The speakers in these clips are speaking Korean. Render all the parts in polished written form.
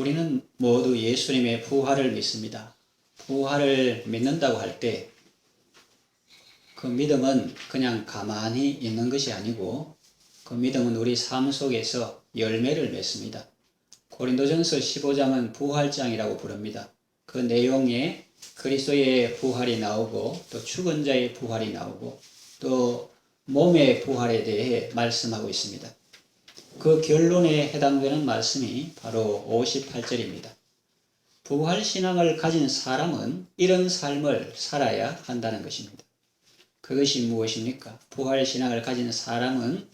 우리는 모두 예수님의 부활을 믿습니다. 부활을 믿는다고 할 때 그 믿음은 그냥 가만히 있는 것이 아니고 그 믿음은 우리 삶 속에서 열매를 맺습니다. 고린도전서 15장은 부활장이라고 부릅니다. 그 내용에 그리스도의 부활이 나오고 또 죽은 자의 부활이 나오고 또 몸의 부활에 대해 말씀하고 있습니다. 그 결론에 해당되는 말씀이 바로 58절입니다. 부활신앙을 가진 사람은 이런 삶을 살아야 한다는 것입니다. 그것이 무엇입니까? 부활신앙을 가진 사람은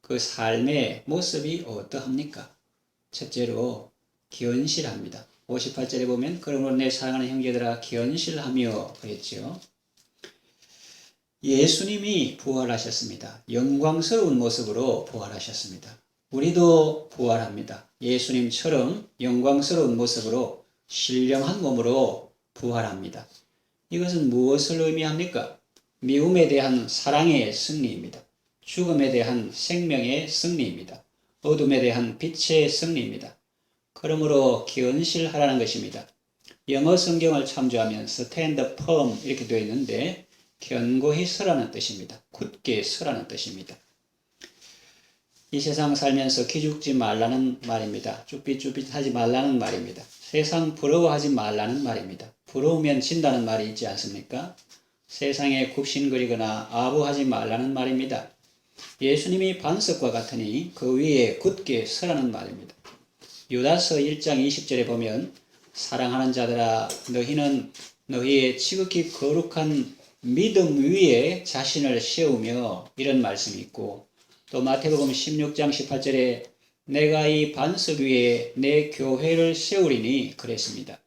그 삶의 모습이 어떠합니까? 첫째로 견실합니다. 58절에 보면 그러므로 내 사랑하는 형제들아 견실하며 그랬죠. 예수님이 부활하셨습니다. 영광스러운 모습으로 부활하셨습니다. 우리도 부활합니다. 예수님처럼 영광스러운 모습으로 신령한 몸으로 부활합니다. 이것은 무엇을 의미합니까? 미움에 대한 사랑의 승리입니다. 죽음에 대한 생명의 승리입니다. 어둠에 대한 빛의 승리입니다. 그러므로 견실하라는 것입니다. 영어 성경을 참조하면 stand firm 이렇게 되어 있는데 견고히 서라는 뜻입니다. 굳게 서라는 뜻입니다. 이 세상 살면서 기죽지 말라는 말입니다. 쭈삣쭈삣하지 말라는 말입니다. 세상 부러워하지 말라는 말입니다. 부러우면 진다는 말이 있지 않습니까? 세상에 굽신거리거나 아부하지 말라는 말입니다. 예수님이 반석과 같으니 그 위에 굳게 서라는 말입니다. 유다서 1장 20절에 보면 사랑하는 자들아 너희는 너희의 지극히 거룩한 믿음 위에 자신을 세우며 이런 말씀이 있고 또 마태복음 16장 18절에 내가 이 반석 위에 내 교회를 세우리니 그랬습니다.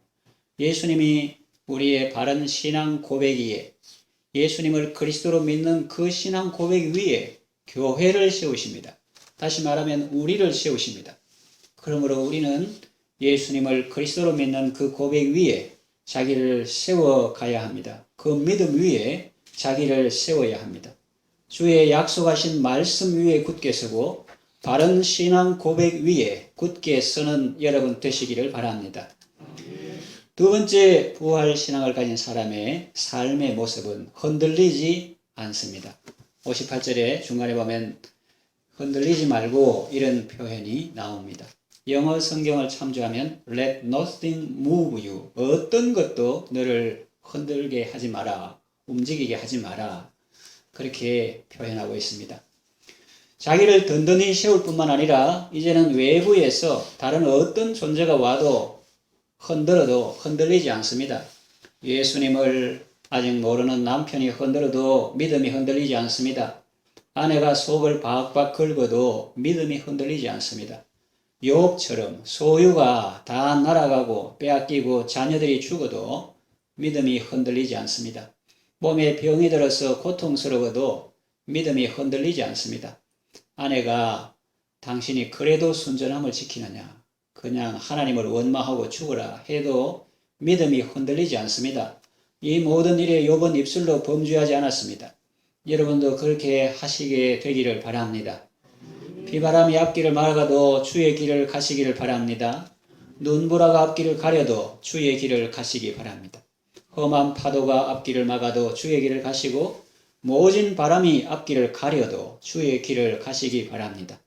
예수님이 우리의 바른 신앙 고백위에 예수님을 그리스도로 믿는 그 신앙 고백 위에 교회를 세우십니다. 다시 말하면 우리를 세우십니다. 그러므로 우리는 예수님을 그리스도로 믿는 그 고백 위에 자기를 세워가야 합니다. 그 믿음 위에 자기를 세워야 합니다. 주의 약속하신 말씀 위에 굳게 서고 바른 신앙 고백 위에 굳게 서는 여러분 되시기를 바랍니다. 두 번째 부활신앙을 가진 사람의 삶의 모습은 흔들리지 않습니다. 58절에 중간에 보면 흔들리지 말고 이런 표현이 나옵니다. 영어 성경을 참조하면 Let nothing move you. 어떤 것도 너를 흔들게 하지 마라. 움직이게 하지 마라. 그렇게 표현하고 있습니다. 자기를 든든히 세울 뿐만 아니라 이제는 외부에서 다른 어떤 존재가 와도 흔들어도 흔들리지 않습니다. 예수님을 아직 모르는 남편이 흔들어도 믿음이 흔들리지 않습니다. 아내가 속을 박박 긁어도 믿음이 흔들리지 않습니다. 욥처럼 소유가 다 날아가고 빼앗기고 자녀들이 죽어도 믿음이 흔들리지 않습니다. 몸에 병이 들어서 고통스러워도 믿음이 흔들리지 않습니다. 아내가 당신이 그래도 순전함을 지키느냐 그냥 하나님을 원망하고 죽어라 해도 믿음이 흔들리지 않습니다. 이 모든 일에 욥은 입술로 범죄하지 않았습니다. 여러분도 그렇게 하시게 되기를 바랍니다. 비바람이 앞길을 막아도 주의 길을 가시기를 바랍니다. 눈보라가 앞길을 가려도 주의 길을 가시기 바랍니다. 험한 파도가 앞길을 막아도 주의 길을 가시고 모진 바람이 앞길을 가려도 주의 길을 가시기 바랍니다.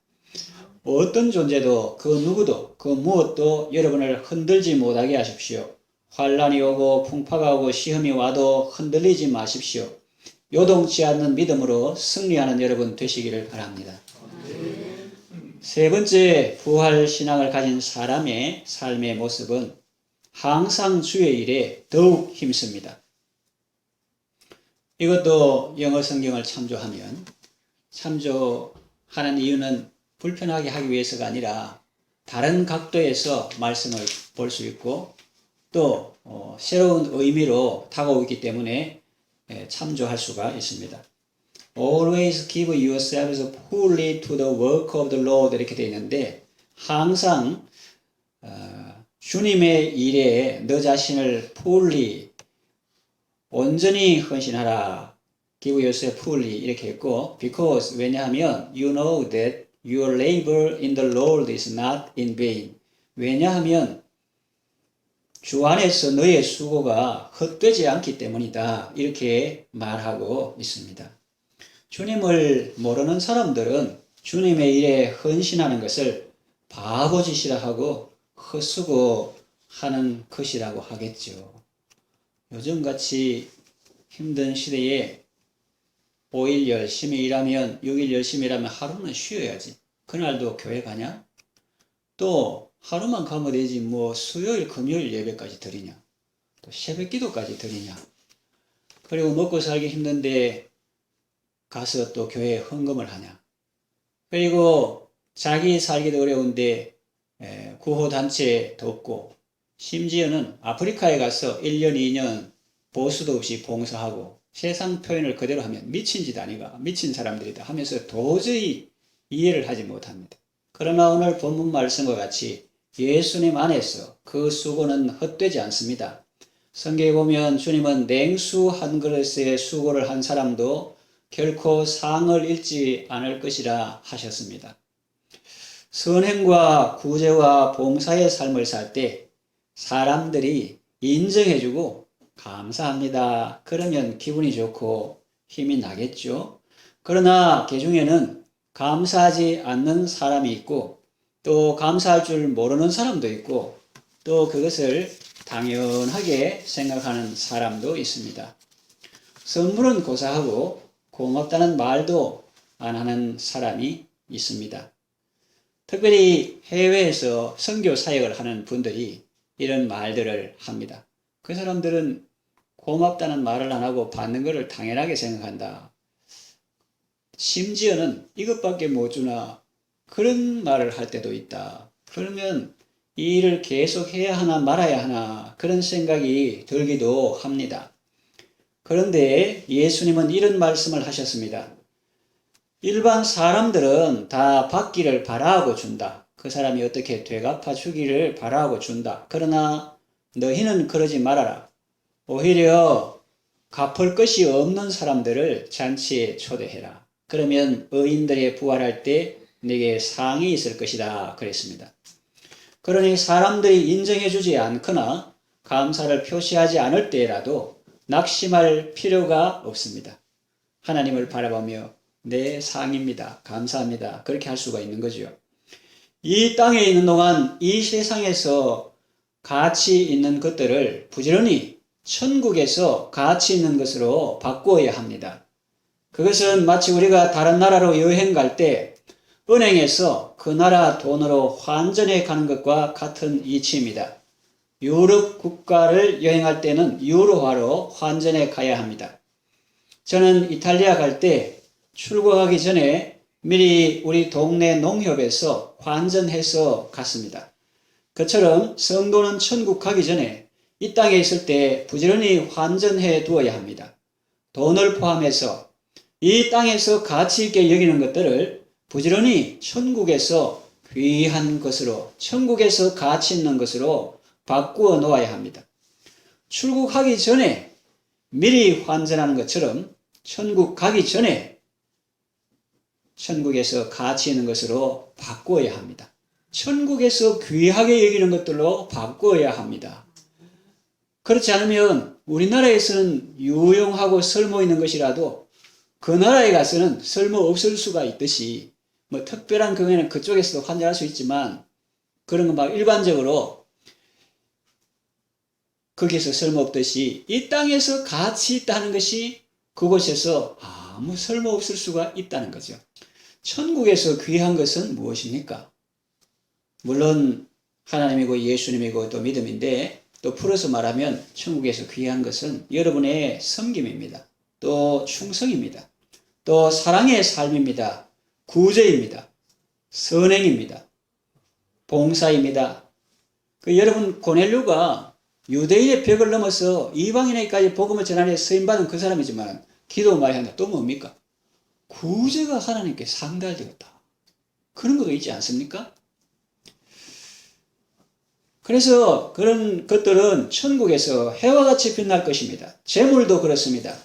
어떤 존재도 그 누구도 그 무엇도 여러분을 흔들지 못하게 하십시오. 환란이 오고 풍파가 오고 시험이 와도 흔들리지 마십시오. 요동치 않는 믿음으로 승리하는 여러분 되시기를 바랍니다. 세 번째 부활신앙을 가진 사람의 삶의 모습은 항상 주의 일에 더욱 힘씁니다. 이것도 영어 성경을 참조하는 이유는 불편하게 하기 위해서가 아니라 다른 각도에서 말씀을 볼 수 있고 또 새로운 의미로 다가오기 때문에 참조할 수가 있습니다. Always give yourselves fully to the work of the Lord 이렇게 되어 있는데 항상 주님의 일에 너 자신을 fully 온전히 헌신하라. Give yourself fully 이렇게 했고 because 왜냐하면 you know that your labor in the Lord is not in vain. 왜냐하면 주 안에서 너의 수고가 헛되지 않기 때문이다. 이렇게 말하고 있습니다. 주님을 모르는 사람들은 주님의 일에 헌신하는 것을 바보짓이라 하고 헛수고하는 것이라고 하겠죠. 요즘같이 힘든 시대에 5일 열심히 일하면 6일 열심히 일하면 하루는 쉬어야지. 그날도 교회 가냐? 또 하루만 가면 되지 뭐 수요일 금요일 예배까지 드리냐? 또 새벽 기도까지 드리냐? 그리고 먹고 살기 힘든데 가서 또 교회에 헌금을 하냐? 그리고 자기 살기도 어려운데 구호단체도 없고 심지어는 아프리카에 가서 1년 2년 보수도 없이 봉사하고 세상 표현을 그대로 하면 미친 짓 아니가 미친 사람들이다 하면서 도저히 이해를 하지 못합니다. 그러나 오늘 본문 말씀과 같이 예수님 안에서 그 수고는 헛되지 않습니다. 성경에 보면 주님은 냉수 한 그릇에 수고를 한 사람도 결코 상을 잃지 않을 것이라 하셨습니다. 선행과 구제와 봉사의 삶을 살 때 사람들이 인정해주고 감사합니다. 그러면 기분이 좋고 힘이 나겠죠. 그러나 그 중에는 감사하지 않는 사람이 있고 또 감사할 줄 모르는 사람도 있고 또 그것을 당연하게 생각하는 사람도 있습니다. 선물은 고사하고 고맙다는 말도 안 하는 사람이 있습니다. 특별히 해외에서 선교 사역을 하는 분들이 이런 말들을 합니다. 그 사람들은 고맙다는 말을 안 하고 받는 것을 당연하게 생각한다. 심지어는 이것밖에 못 주나 그런 말을 할 때도 있다. 그러면 이 일을 계속 해야 하나 말아야 하나 그런 생각이 들기도 합니다. 그런데 예수님은 이런 말씀을 하셨습니다. 일반 사람들은 다 받기를 바라고 준다. 그 사람이 어떻게 되갚아 주기를 바라고 준다. 그러나 너희는 그러지 말아라. 오히려 갚을 것이 없는 사람들을 잔치에 초대해라. 그러면 의인들이 부활할 때 네게 상이 있을 것이다. 그랬습니다. 그러니 사람들이 인정해 주지 않거나 감사를 표시하지 않을 때라도 낙심할 필요가 없습니다. 하나님을 바라보며 내 상입니다. 감사합니다. 그렇게 할 수가 있는 거죠. 이 땅에 있는 동안 이 세상에서 가치 있는 것들을 부지런히 천국에서 가치 있는 것으로 바꾸어야 합니다. 그것은 마치 우리가 다른 나라로 여행 갈 때 은행에서 그 나라 돈으로 환전해 가는 것과 같은 이치입니다. 유럽 국가를 여행할 때는 유로화로 환전해 가야 합니다. 저는 이탈리아 갈 때 출국하기 전에 미리 우리 동네 농협에서 환전해서 갔습니다. 그처럼 성도는 천국 가기 전에 이 땅에 있을 때 부지런히 환전해 두어야 합니다. 돈을 포함해서 이 땅에서 가치 있게 여기는 것들을 부지런히 천국에서 귀한 것으로, 천국에서 가치 있는 것으로 바꾸어 놓아야 합니다. 출국하기 전에 미리 환전하는 것처럼 천국 가기 전에 천국에서 가치 있는 것으로 바꾸어야 합니다. 천국에서 귀하게 여기는 것들로 바꾸어야 합니다. 그렇지 않으면 우리나라에서는 유용하고 쓸모 있는 것이라도 그 나라에 가서는 쓸모 없을 수가 있듯이 뭐 특별한 경우에는 그쪽에서도 환전할 수 있지만 그런 거 막 일반적으로 거기서 쓸모없듯이 이 땅에서 가치 있다는 것이 그곳에서 아무 쓸모없을 수가 있다는 거죠. 천국에서 귀한 것은 무엇입니까? 물론 하나님이고 예수님이고 또 믿음인데 또 풀어서 말하면 천국에서 귀한 것은 여러분의 섬김입니다. 또 충성입니다. 또 사랑의 삶입니다. 구제입니다. 선행입니다. 봉사입니다. 여러분 고넬료가 유대인의 벽을 넘어서 이방인에게까지 복음을 전하는 쓰임받은 그 사람이지만 기도 많이 한다. 또 뭡니까? 구제가 하나님께 상달되었다. 그런 것도 있지 않습니까? 그래서 그런 것들은 천국에서 해와 같이 빛날 것입니다. 재물도 그렇습니다.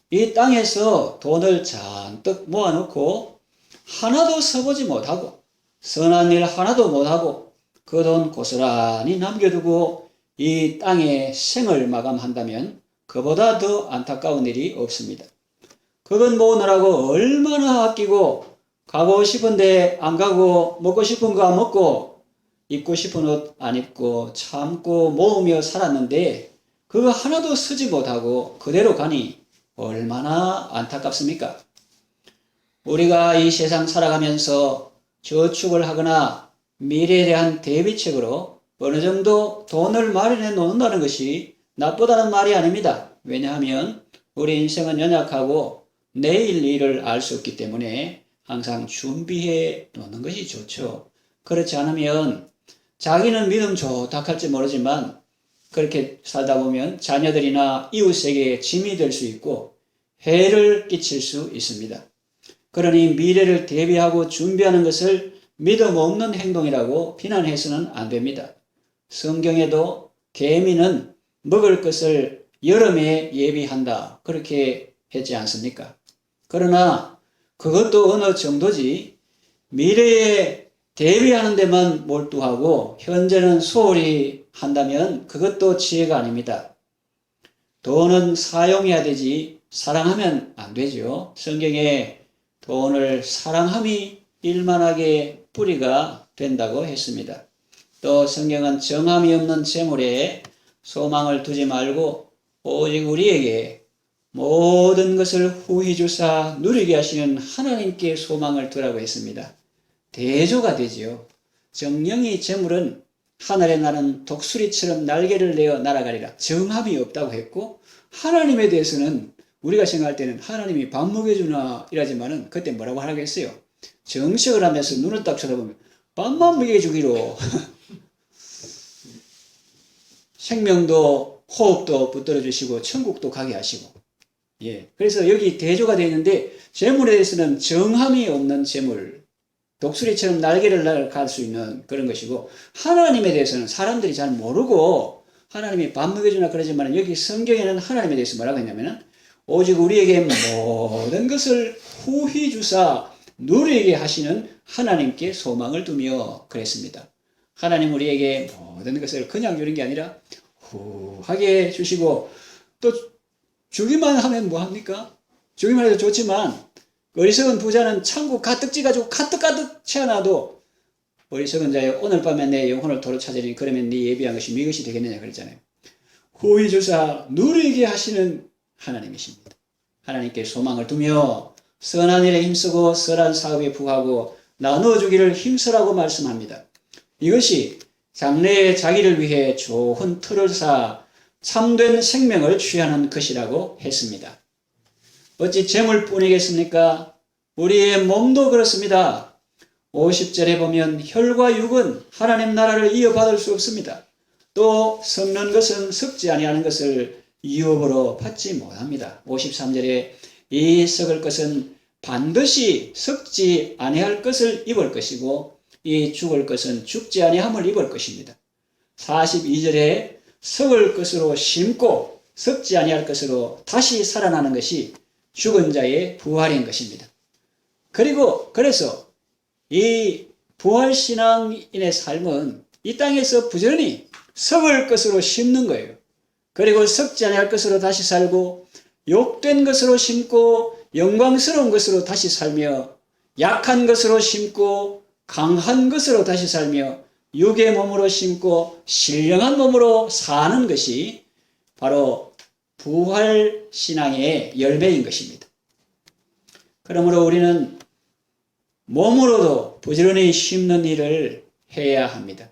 이 땅에서 돈을 잔뜩 모아놓고 하나도 써보지 못하고 선한 일 하나도 못하고 그 돈 고스란히 남겨두고 이 땅의 생을 마감한다면 그보다 더 안타까운 일이 없습니다. 그건 모으느라고 얼마나 아끼고 가고 싶은데 안 가고 먹고 싶은 거 안 먹고 입고 싶은 옷 안 입고 참고 모으며 살았는데 그거 하나도 쓰지 못하고 그대로 가니 얼마나 안타깝습니까? 우리가 이 세상 살아가면서 저축을 하거나 미래에 대한 대비책으로 어느 정도 돈을 마련해 놓는다는 것이 나쁘다는 말이 아닙니다. 왜냐하면 우리 인생은 연약하고 내일 일을 알 수 없기 때문에 항상 준비해 놓는 것이 좋죠. 그렇지 않으면 자기는 믿음 좋다 할지 모르지만 그렇게 살다 보면 자녀들이나 이웃에게 짐이 될 수 있고 해를 끼칠 수 있습니다. 그러니 미래를 대비하고 준비하는 것을 믿음 없는 행동이라고 비난해서는 안 됩니다. 성경에도 개미는 먹을 것을 여름에 예비한다 그렇게 했지 않습니까? 그러나 그것도 어느 정도지 미래에 대비하는 데만 몰두하고 현재는 소홀히 한다면 그것도 지혜가 아닙니다. 돈은 사용해야 되지 사랑하면 안 되죠. 성경에 돈을 사랑함이 일만하게 뿌리가 된다고 했습니다. 또 성경은 정함이 없는 재물에 소망을 두지 말고 오직 우리에게 모든 것을 후히 주사 누리게 하시는 하나님께 소망을 두라고 했습니다. 대조가 되지요. 정령이 재물은 하늘에 나는 독수리처럼 날개를 내어 날아가리라. 정함이 없다고 했고 하나님에 대해서는 우리가 생각할 때는 하나님이 밥 먹여주나 이러지만은 그때 뭐라고 하겠어요? 정색을 하면서 눈을 딱 쳐다보면 밥만 먹여주기로 생명도 호흡도 붙들어 주시고 천국도 가게 하시고 예. 그래서 여기 대조가 되어 있는데 재물에 대해서는 정함이 없는 재물 독수리처럼 날개를 날아갈 수 있는 그런 것이고 하나님에 대해서는 사람들이 잘 모르고 하나님이 밥 먹여주나 그러지만 여기 성경에는 하나님에 대해서 뭐라고 했냐면은 오직 우리에게 모든 것을 후히 주사 누리게 하시는 하나님께 소망을 두며 그랬습니다. 하나님 우리에게 모든 것을 그냥 주는 게 아니라 후하게 주시고 또 주기만 하면 뭐합니까? 주기만 해도 좋지만 어리석은 부자는 창고 가득 찌가지고 가득 채워놔도 어리석은 자여 오늘 밤에 내 영혼을 도로 찾으니 그러면 네 예비한 것이 미것이 되겠느냐 그랬잖아요. 후히 주사 누리게 하시는 하나님이십니다. 하나님께 소망을 두며 선한 일에 힘쓰고 선한 사업에 부하고 나누어주기를 힘쓰라고 말씀합니다. 이것이 장래에 자기를 위해 좋은 틀을 쌓아 참된 생명을 취하는 것이라고 했습니다. 어찌 재물뿐이겠습니까? 우리의 몸도 그렇습니다. 50절에 보면 혈과 육은 하나님 나라를 이어받을 수 없습니다. 또 썩는 것은 썩지 아니하는 것을 유업으로 받지 못합니다. 53절에 이 썩을 것은 반드시 썩지 아니할 것을 입을 것이고 이 죽을 것은 죽지 아니함을 입을 것입니다. 42절에 썩을 것으로 심고 썩지 아니할 것으로 다시 살아나는 것이 죽은 자의 부활인 것입니다. 그래서 이 부활신앙인의 삶은 이 땅에서 부지런히 썩을 것으로 심는 거예요. 그리고 썩지 아니할 것으로 다시 살고 욕된 것으로 심고 영광스러운 것으로 다시 살며 약한 것으로 심고 강한 것으로 다시 살며 육의 몸으로 심고 신령한 몸으로 사는 것이 바로 부활신앙의 열매인 것입니다. 그러므로 우리는 몸으로도 부지런히 심는 일을 해야 합니다.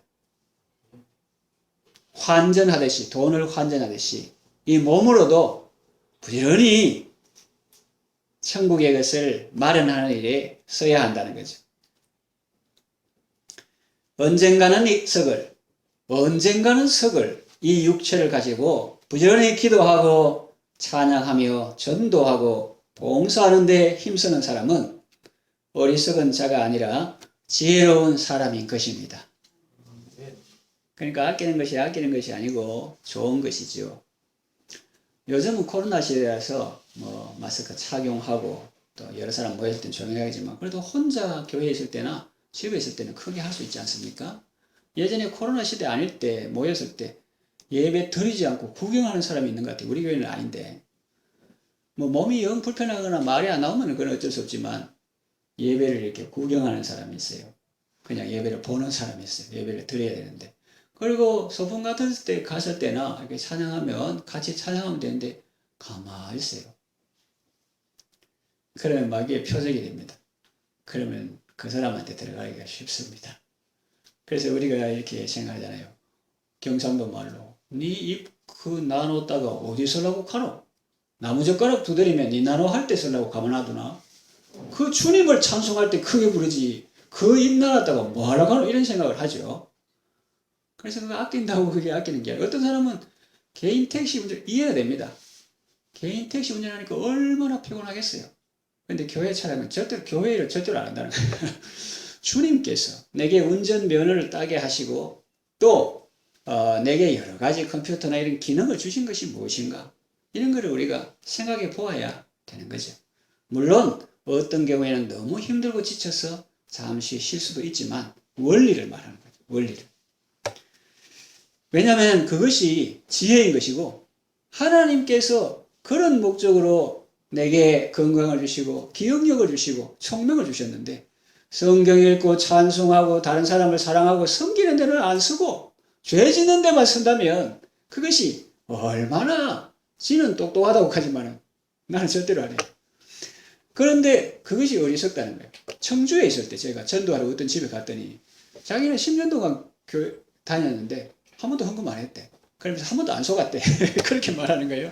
환전하듯이 돈을 환전하듯이 이 몸으로도 부지런히 천국의 것을 마련하는 일에 써야 한다는 거죠. 언젠가는 이 육체를 가지고 부지런히 기도하고 찬양하며 전도하고 봉사하는 데 힘쓰는 사람은 어리석은 자가 아니라 지혜로운 사람인 것입니다. 그러니까 아끼는 것이 아니고 좋은 것이죠. 요즘은 코로나 시대라서 마스크 착용하고 또 여러 사람 모였을 때는 조용하겠지만 그래도 혼자 교회에 있을 때나 집에 있을 때는 크게 할 수 있지 않습니까? 예전에 코로나 시대 아닐 때 모였을 때 예배 드리지 않고 구경하는 사람이 있는 것 같아요. 우리 교회는 아닌데. 뭐 몸이 영 불편하거나 말이 안 나오면 그건 어쩔 수 없지만 예배를 이렇게 구경하는 사람이 있어요. 그냥 예배를 보는 사람이 있어요. 예배를 드려야 되는데. 그리고 소풍 같은 때 갔을 때나 이렇게 찬양하면 같이 찬양하면 되는데 가만히 있어요. 그러면 마귀의 표적이 됩니다. 그러면 그 사람한테 들어가기가 쉽습니다. 그래서 우리가 이렇게 생각하잖아요. 경상도 말로 네 입 그 나눠 다가 어디 쓰려고 가노? 나무젓가락 두드리면 네 나눠 할 때 쓰려고 가만 놔두나? 그 주님을 찬송할 때 크게 부르지 그 입 나눴다가 뭐 하려고 하노? 이런 생각을 하죠. 그래서 그거 아낀다고 그게 아끼는 게 아니라 어떤 사람은 개인 택시 운전 이해가 됩니다. 개인 택시 운전하니까 얼마나 피곤하겠어요. 근데 교회 차량은 교회 일을 절대로 안 한다는 거예요. 주님께서 내게 운전면허를 따게 하시고 또 내게 여러 가지 컴퓨터나 이런 기능을 주신 것이 무엇인가? 이런 거를 우리가 생각해 보아야 되는 거죠. 물론 어떤 경우에는 너무 힘들고 지쳐서 잠시 쉴 수도 있지만 원리를 말하는 거죠. 원리를. 왜냐하면 그것이 지혜인 것이고 하나님께서 그런 목적으로 내게 건강을 주시고 기억력을 주시고 총명을 주셨는데 성경 읽고 찬송하고 다른 사람을 사랑하고 섬기는 데는 안 쓰고 죄 짓는 데만 쓴다면 그것이 얼마나 지는 똑똑하다고 하지만 나는 절대로 안 해요. 그런데 그것이 어리석다는 거예요. 청주에 있을 때 제가 전도하러 어떤 집에 갔더니 자기는 10년 동안 교회 다녔는데 한 번도 헌금 안 했대. 그러면서 한 번도 안 속았대. 그렇게 말하는 거예요.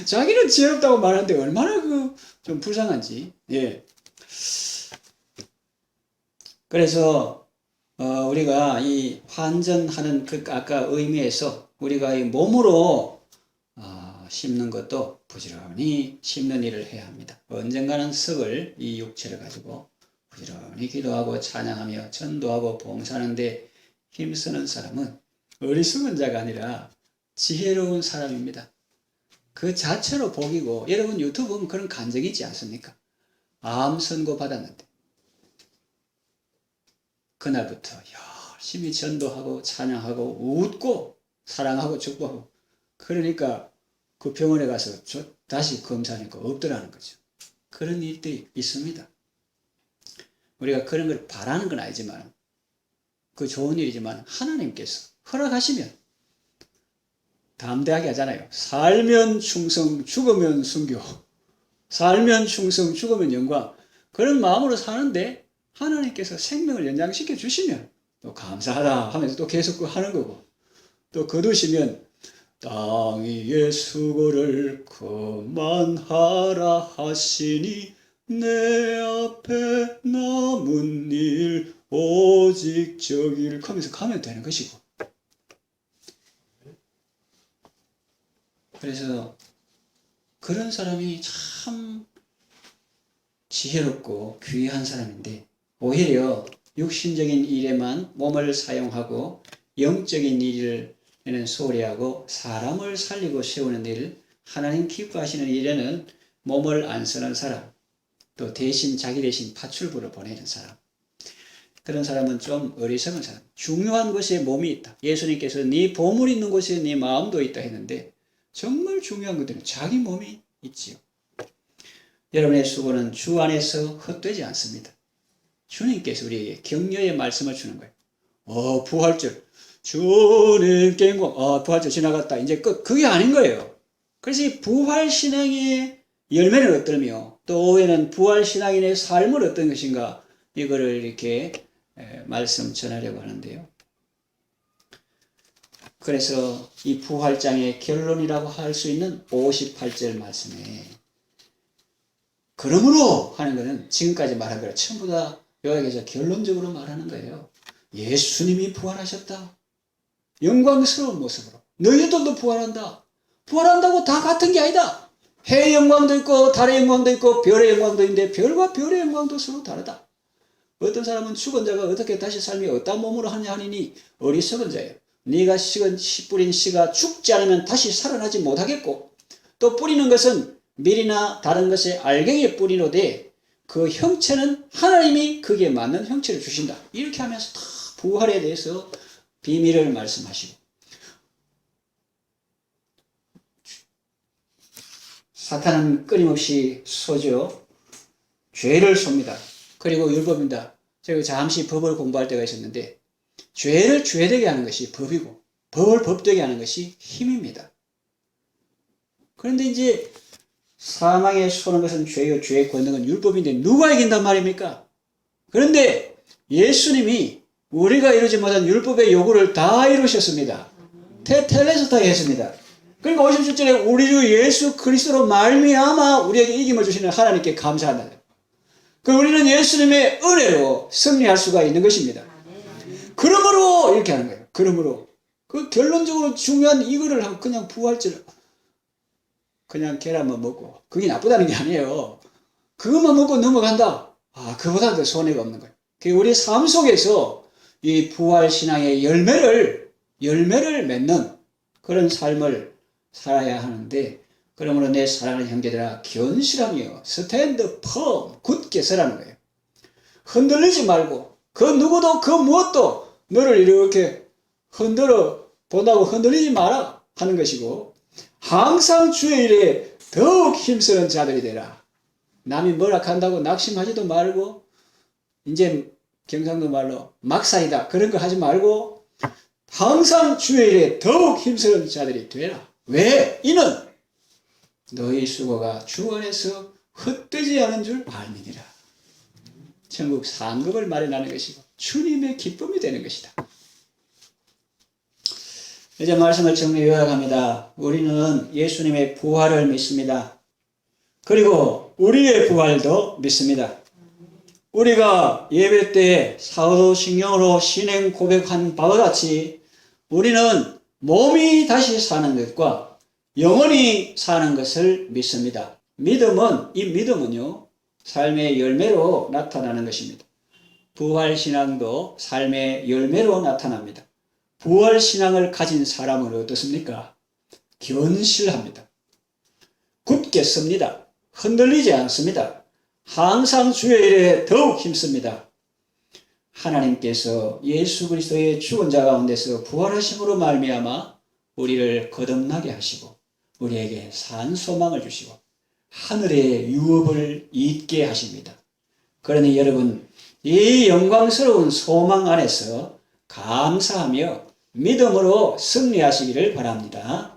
자기는 지혜롭다고 말하는데 얼마나 좀 불쌍한지. 예. 그래서 우리가 이 환전하는 그 아까 의미에서 우리가 이 몸으로 심는 것도 부지런히 심는 일을 해야 합니다. 언젠가는 썩을 이 육체를 가지고 부지런히 기도하고 찬양하며 전도하고 봉사하는데 힘쓰는 사람은 어리석은 자가 아니라 지혜로운 사람입니다. 그 자체로 복이고 여러분 유튜브 보면 그런 간증이 있지 않습니까? 암 선고 받았는데 그날부터 열심히 전도하고 찬양하고 웃고 사랑하고 축복하고 그러니까 그 병원에 가서 다시 검사하니까 없더라는 거죠. 그런 일들이 있습니다. 우리가 그런 걸 바라는 건 아니지만 그 좋은 일이지만 하나님께서 허락하시면 담대하게 하잖아요. 살면 충성, 죽으면 순교. 살면 충성, 죽으면 영광. 그런 마음으로 사는데 하나님께서 생명을 연장시켜 주시면 또 감사하다 하면서 또 계속 하는 거고 또 거두시면 땅 위의 수고를 그만하라 하시니 내 앞에 남은 일 오직 저길 하면서 가면 되는 것이고 그래서 그런 사람이 참 지혜롭고 귀한 사람인데 오히려 육신적인 일에만 몸을 사용하고 영적인 일에는 소홀히 하고 사람을 살리고 세우는 일, 하나님 기뻐하시는 일에는 몸을 안 쓰는 사람, 또 대신 자기 대신 파출부를 보내는 사람. 그런 사람은 좀 어리석은 사람. 중요한 곳에 몸이 있다. 예수님께서 네 보물 있는 곳에 네 마음도 있다 했는데 정말 중요한 것들은 자기 몸이 있지요. 여러분의 수고는 주 안에서 헛되지 않습니다. 주님께서 우리에게 격려의 말씀을 주는 거예요. 부활절. 주님께 영광. 부활절 지나갔다. 이제 끝. 그게 아닌 거예요. 그래서 이 부활신앙의 열매는 어떠며 또 후에는 부활신앙인의 삶은 어떤 것인가 이거를 이렇게 말씀 전하려고 하는데요. 그래서 이 부활장의 결론이라고 할 수 있는 58절 말씀에 그러므로 하는 것은 지금까지 말한 거를 전부 다 요약해서 결론적으로 말하는 거예요. 예수님이 부활하셨다. 영광스러운 모습으로. 너희들도 부활한다. 부활한다고 다 같은 게 아니다. 해의 영광도 있고 달의 영광도 있고 별의 영광도 있는데 별과 별의 영광도 서로 다르다. 어떤 사람은 죽은 자가 어떻게 다시 삶이 어떤 몸으로 하냐 하니 어리석은 자예요. 네가 뿌린 씨가 죽지 않으면 다시 살아나지 못하겠고 또 뿌리는 것은 밀이나 다른 것에 알갱이에 뿌리노되 그 형체는 하나님이 거기에 맞는 형체를 주신다. 이렇게 하면서 다 부활에 대해서 비밀을 말씀하시고 사탄은 끊임없이 쏘죠. 죄를 쏩니다. 그리고 율법입니다. 제가 잠시 법을 공부할 때가 있었는데 죄를 죄되게 하는 것이 법이고 법을 법되게 하는 것이 힘입니다. 그런데 이제 사망에 쏘는 것은 죄요, 죄의 권능은 율법인데 누가 이긴단 말입니까? 그런데 예수님이 우리가 이루지 못한 율법의 요구를 다 이루셨습니다. 테텔레스타에 했습니다. 그러니까 57절에 우리 주 예수 그리스도로 말미암아 우리에게 이김을 주시는 하나님께 감사한다. 그 우리는 예수님의 은혜로 승리할 수가 있는 것입니다. 그러므로 이렇게 하는 거예요. 그러므로 그 결론적으로 중요한 이거를 하고 그냥 부활절 그냥 계란만 먹고 그게 나쁘다는 게 아니에요. 그것만 먹고 넘어간다. 그보다 더 손해가 없는 거예요. 우리 삶 속에서 이 부활신앙의 열매를 맺는 그런 삶을 살아야 하는데, 그러므로 내 사랑하는 형제들아 견실하며 스탠드 펌 굳게 서라는 거예요. 흔들리지 말고 그 누구도 그 무엇도 너를 이렇게 흔들어 본다고 흔들리지 마라 하는 것이고, 항상 주의 일에 더욱 힘쓰는 자들이 되라. 남이 뭐라 한다고 낙심하지도 말고, 이제 경상도 말로 막사이다 그런 거 하지 말고 항상 주의 일에 더욱 힘쓰는 자들이 되라. 왜? 이는 너희 수고가 주 안에서 헛되지 않은 줄 알미니라. 천국 상급을 마련하는 것이고 주님의 기쁨이 되는 것이다. 이제 말씀을 정리 요약합니다. 우리는 예수님의 부활을 믿습니다. 그리고 우리의 부활도 믿습니다. 우리가 예배 때 사도신경으로 신행 고백한 바와 같이 우리는 몸이 다시 사는 것과 영원히 사는 것을 믿습니다. 이 믿음은요, 삶의 열매로 나타나는 것입니다. 부활신앙도 삶의 열매로 나타납니다. 부활신앙을 가진 사람은 어떻습니까? 견실합니다. 굳게 섭니다. 흔들리지 않습니다. 항상 주의 일에 더욱 힘씁니다. 하나님께서 예수 그리스도의 죽은 자 가운데서 부활하심으로 말미암아 우리를 거듭나게 하시고 우리에게 산 소망을 주시고 하늘의 유업을 잊게 하십니다. 그러니 여러분, 이 영광스러운 소망 안에서 감사하며 믿음으로 승리하시기를 바랍니다.